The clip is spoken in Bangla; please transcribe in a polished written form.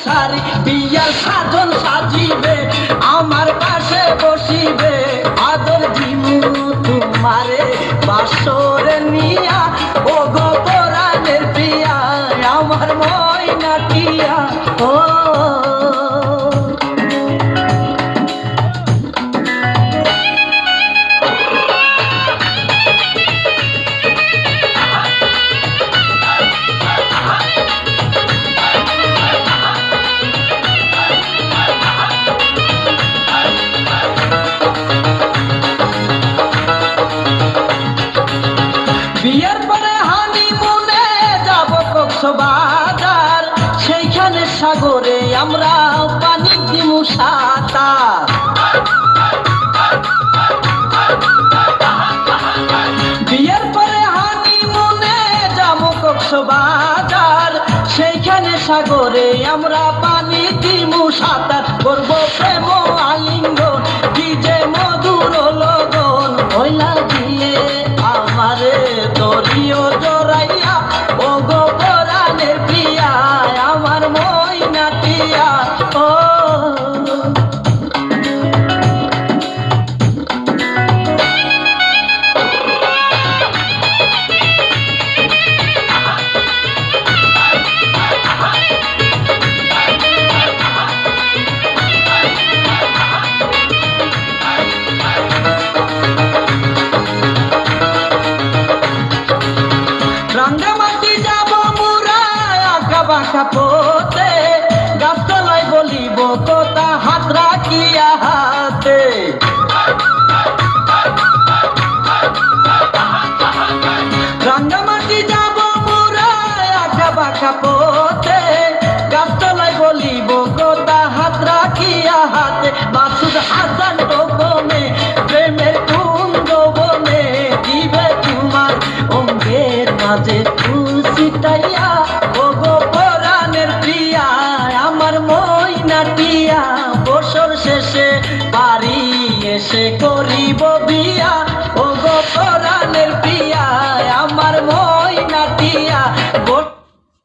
শাড়ি বিয়ার সাজন সাজিবে আমার পাশে বসিবে আদর দিমু তোমারে বাসরে নিয়া ও গো পরাণের প্রিয়া আমার ময়না টিয়া ও বিয়ের পরে হানিমুনে যাব কক্সবাজার সেইখানে সাগরে আমরা পানি দিমু সাঁতার বিয়ের পরে হানিমুনে যাব কক্সবাজার সেইখানে সাগরে আমরা পানি দিমু সাঁতার করব প্রেম আলিঙ্গন কি যে মধুর লগন হইলা দিয়ে আমারে দরিও জড়াইয়া ও গো পরাণের প্রিয়া আমার ময়না টিয়া ও রাঙ্গামাটি যাব মুরা আঁকা বাঁকা পথে গাছতলায় বলিব কথা হাত রাখিয়া হাতে রাঙ্গামাটি যাব মুরা আঁকা বাঁকা পথে গাছতলায় বলিব কথা হাত রাখিয়া হাতে মাসুদ হাসান গোপনে প্রেমের কুঞ্জ বনে দিবে তোমার অঙ্গের মাঝে ফুল ছিটাইয়া ও গো পরাণের প্রিয়া আমার ময়না টিয়া বছর শেষে বাড়ি এসে করিব বিয়া ও গো পরাণের প্রিয়া আমার